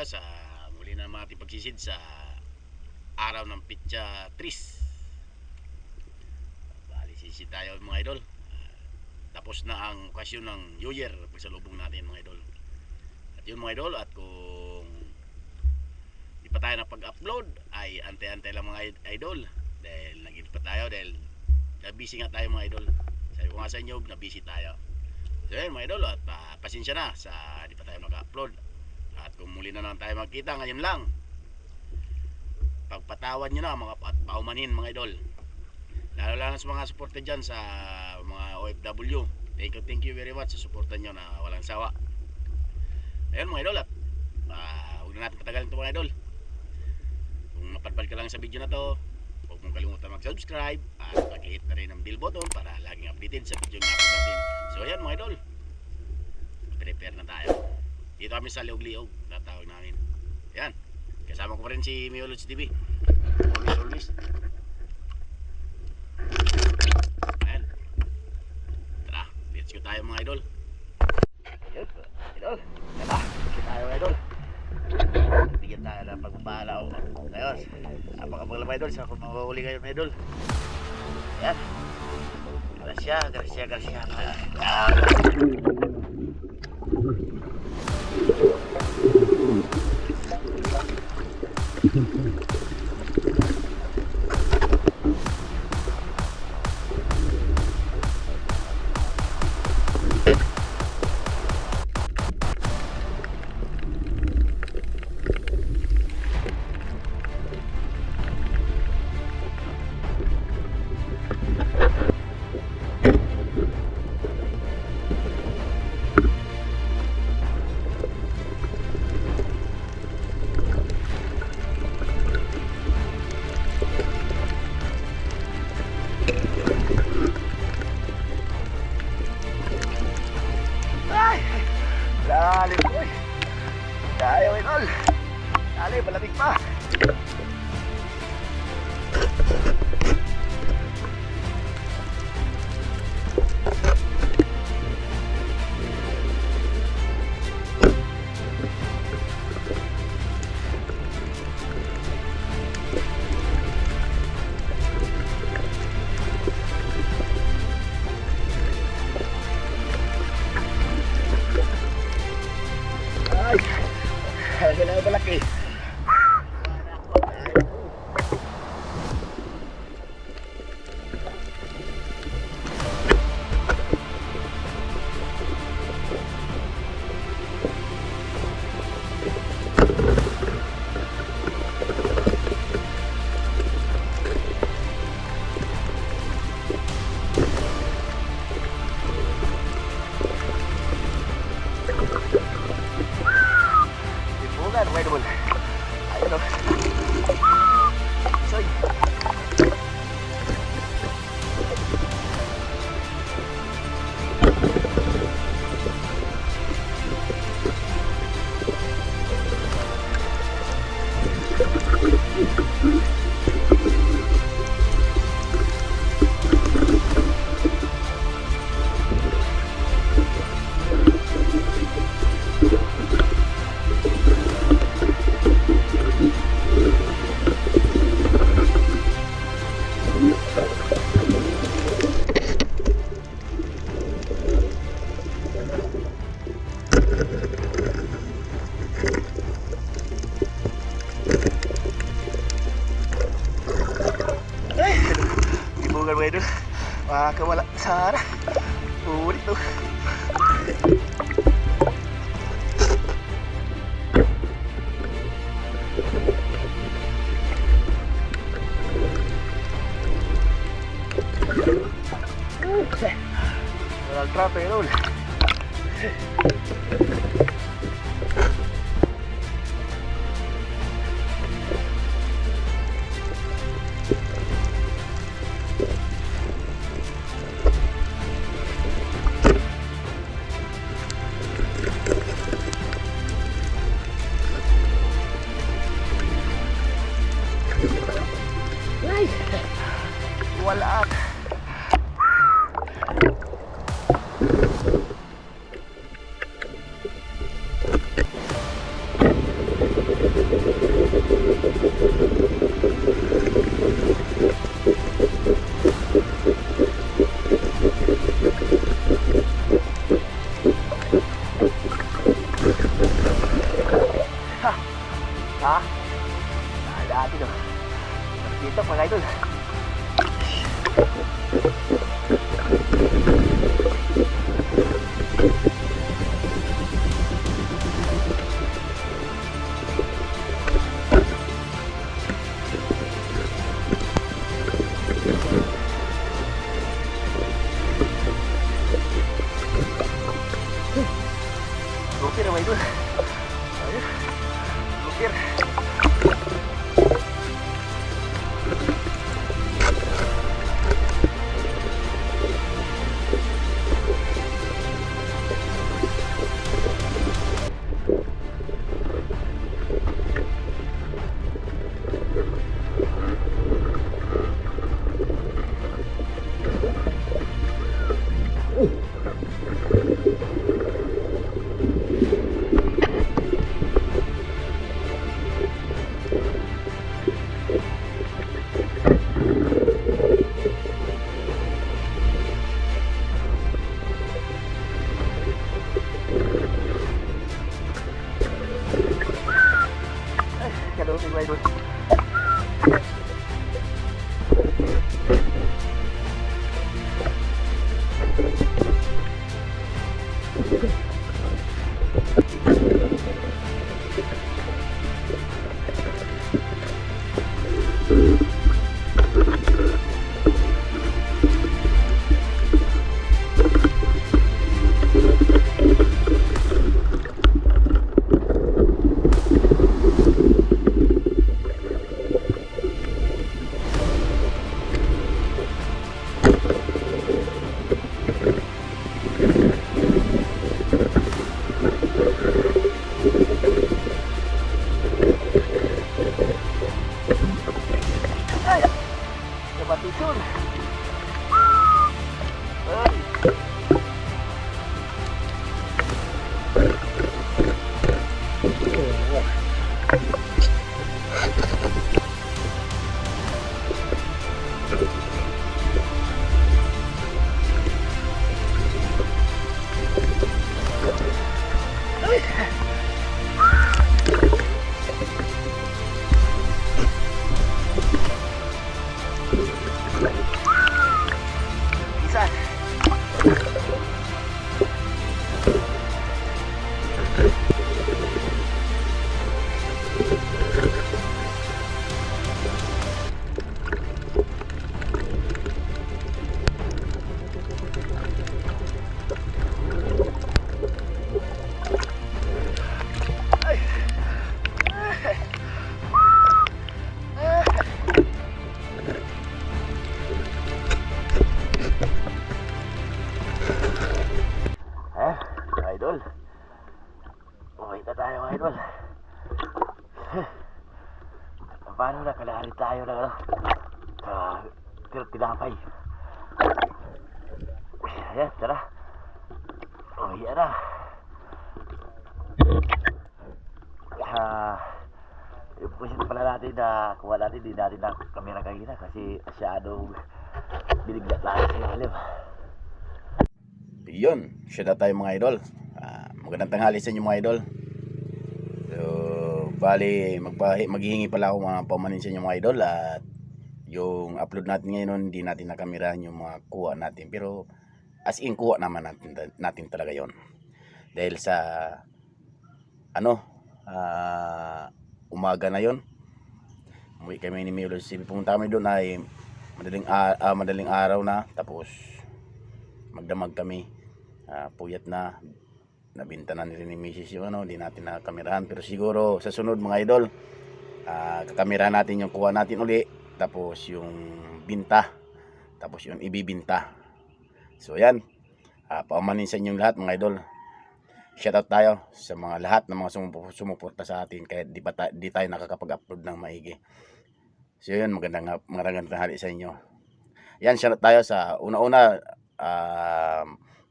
tayo sa muli na naman ating pagsisid sa araw ng Pitsa Tris. Bali sisid tayo mga idol. Tapos na ang okasyon ng New Year, pagsalubong natin mga idol. At yun mga idol, at kung di pa tayo napag-upload ay antay-antay lang mga idol. Dahil nag-edit pa tayo dahil na-busy nga tayo mga idol. Sabi ko nga sa inyo, na-busy tayo. So yun mga idol, at pasensya na sa di pa tayo nag-upload. At kung muli na naman tayo magkita ngayon lang, pagpatawan nyo na mga at paumanin mga idol. Lalo lang sa mga suporta dyan sa mga OFW. Thank you very much sa suporta nyo na walang sawa. Ayun mga idol, at huwag na natin patagalin ito mga idol. Kung napadpad ka lang sa video na to, huwag mong kalimutan mag-subscribe at mag-hit na rin ang bell button para laging updated sa video na upload natin. So ayan mga idol, prepare na tayo. Dito kami sa Liog-Liog, natawag namin. Ayan, kasama ko pa rin si Miology TV. Always. Ayan, tara, let's go tayo mga idol. Ayan, idol, tara, let's go tayo mga idol. Bigyan tayo ng pagpapala. Ayos, apakabang lang mga idol, sa kung makahuli kayo mga idol. Ayan, Gracia. Dali boy, tayo idol. Dali, malamig pa. Ay, malaki. Wait a minute. Ayun o. Soy. Ibugan mo idol, makakawala sana. Ulit to. Walang trap idol. Wala. Ha? Dati no. Dito mga idol. Lupir mga idol. Ayun. Lupir. Kadulupir mga idol. Ay! Nabatitun! Ay! Isa. Idol. Uwi na tayo mga idol. Paano na kalahari tayo na ano? Tinapay. Ayan, tara. Uwi na. Yung pusit pala natin na kuha natin, di natin na kamera kanina kasi asyadong binigla tayo sa ilalim. Yun, siya na tayo mga idol. Magandang tanghali sa inyo mga idol. So, bali, maghihingi pala ako mga pamanin sa inyo mga idol. At yung upload natin ngayon, hindi natin nakamerahan yung mga kuha natin. Pero, as in, kuha naman natin talaga yon. Dahil sa, umaga na yon. Umuwi kami ni Milo City. Pumunta kami doon ay madaling araw na. Tapos, magdamag kami. Puyat na. Nabinta na nila ni Mrs. yung hindi natin nakamerahan. Pero siguro sa sunod mga idol, kakamerahan natin yung kuha natin uli. Tapos yung binta. Tapos yung ibibinta. So yan. Paumanin sa inyong lahat mga idol. Shoutout tayo sa mga lahat ng mga sumuporta sa atin. Kahit di tayo nakakapag-upload ng maigi. So yan, magandang tanghali sa inyo. Yan, shoutout tayo sa una-una.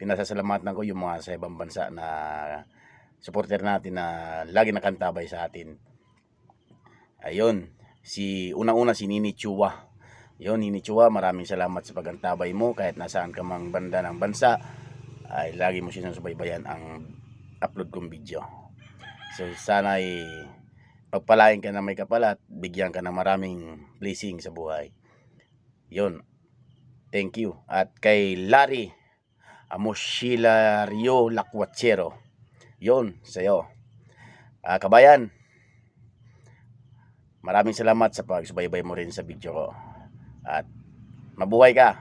Pinasasalamatan ko yung mga sa ibang bansa na supporter natin na lagi nakantabay sa atin. Ayun, unang-una si Nini Chua. Yun, Hinichua, maraming salamat sa pagantabay mo kahit nasaan ka mang banda ng bansa ay lagi mo sinusubaybayan ang upload kong video. So sana ay pagpalain ka na may kapal at bigyan ka ng maraming blessing sa buhay. Yun, thank you. At kay Larry Amoshilario Lakwachero, yun, sa'yo. Kabayan, maraming salamat sa pagsubaybay mo rin sa video ko. At mabuhay ka.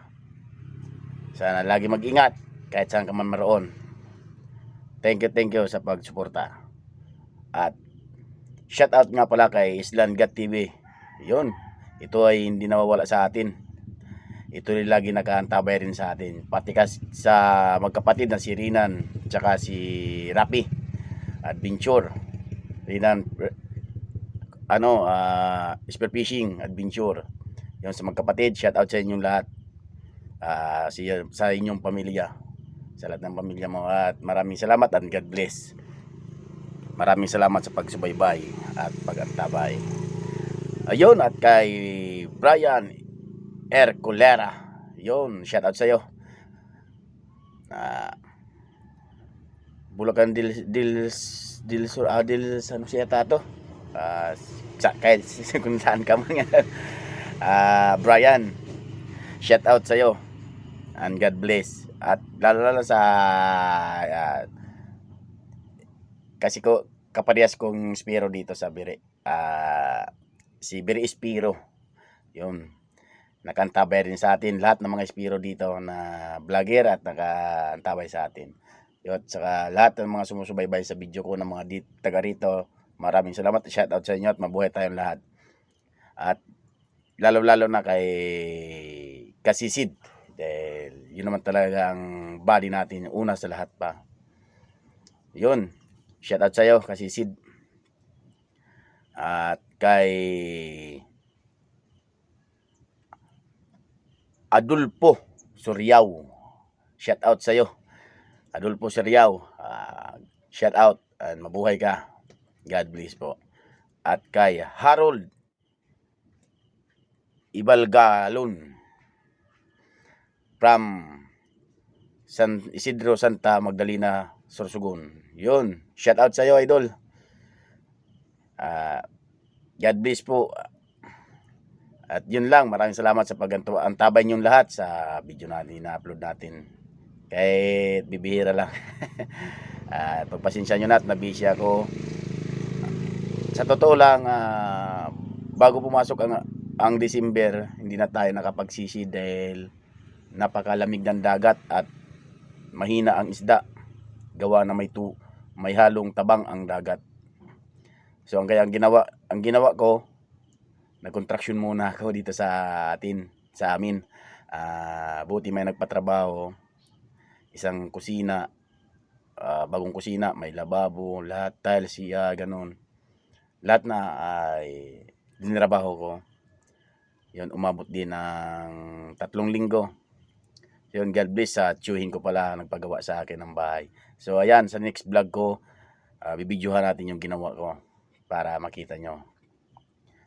Sana lagi mag-ingat kahit saan ka man maroon. Thank you sa pagsuporta. At shout out nga pala kay Island Gat TV. Yun, ito ay hindi nawawala sa atin. Ito rin lagi nakaantabay rin sa atin. Pati sa magkapatid na si Rinan tsaka si Rapi Adventure. Rinan spearfishing adventure. Yung sa magkapatid, shout out sa inyong lahat. Sa inyong pamilya. Sa lahat ng pamilya mo. At maraming salamat and God bless. Maraming salamat sa pagsubaybay at pagantabay. Ayun, at kay Brian Colera. Yun, shout out sa iyo. Bulacan ano siya tato? Kahit kung saan ka man yan. Brian, shout out sa iyo and God bless. At lalo sa kasi kaparehas kong Spiro dito sa Biri, si Biri Spiro, yun, nakantabay rin sa atin lahat ng mga Spiro dito na vlogger at nakantabay sa atin. Yun, saka lahat ng mga sumusubaybay sa video ko ng mga taga rito, maraming salamat, shout out sa inyo at mabuhay tayong lahat. At lalo na kay Kasisid, dahil yun naman talaga ang body natin, una sa lahat pa. Yun, shout out sa iyo Kasisid. At kay Adolfo Suryaw, shout out sa iyo Adolfo Suryaw, shout out and mabuhay ka, God bless po. At kay Harold Ibalgalon from San Isidro, Santa Magdalena, Sorsogon. Yun, shout out sa iyo idol. God bless po. At yun lang, maraming salamat sa pagantabay niyong lahat sa video natin na upload natin. Kahit bibihira lang. Pagpasensya nyo na at nabisi ako. Sa totoo lang, bago pumasok ang December, hindi na tayo nakapagsisi dahil napakalamig ng dagat at mahina ang isda. Gawa na may halong tabang ang dagat. So ang ginawa ko, nagkontraksyon muna ako dito sa amin. Buti may nagpatrabaho, isang kusina, bagong kusina, may lababo, lahat, tiles, siya, ganun. Lahat na ay dinrabaho ko. Yun, umabot din ng 3 linggo. Yun, God bless sa tiyuhin ko pala nagpagawa sa akin ng bahay. So ayan, sa next vlog ko, bibidyohan natin yung ginawa ko para makita nyo.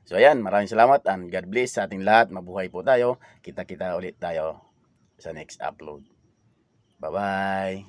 So ayan, maraming salamat and God bless sa ating lahat. Mabuhay po tayo. Kita-kita ulit tayo sa next upload. Bye-bye.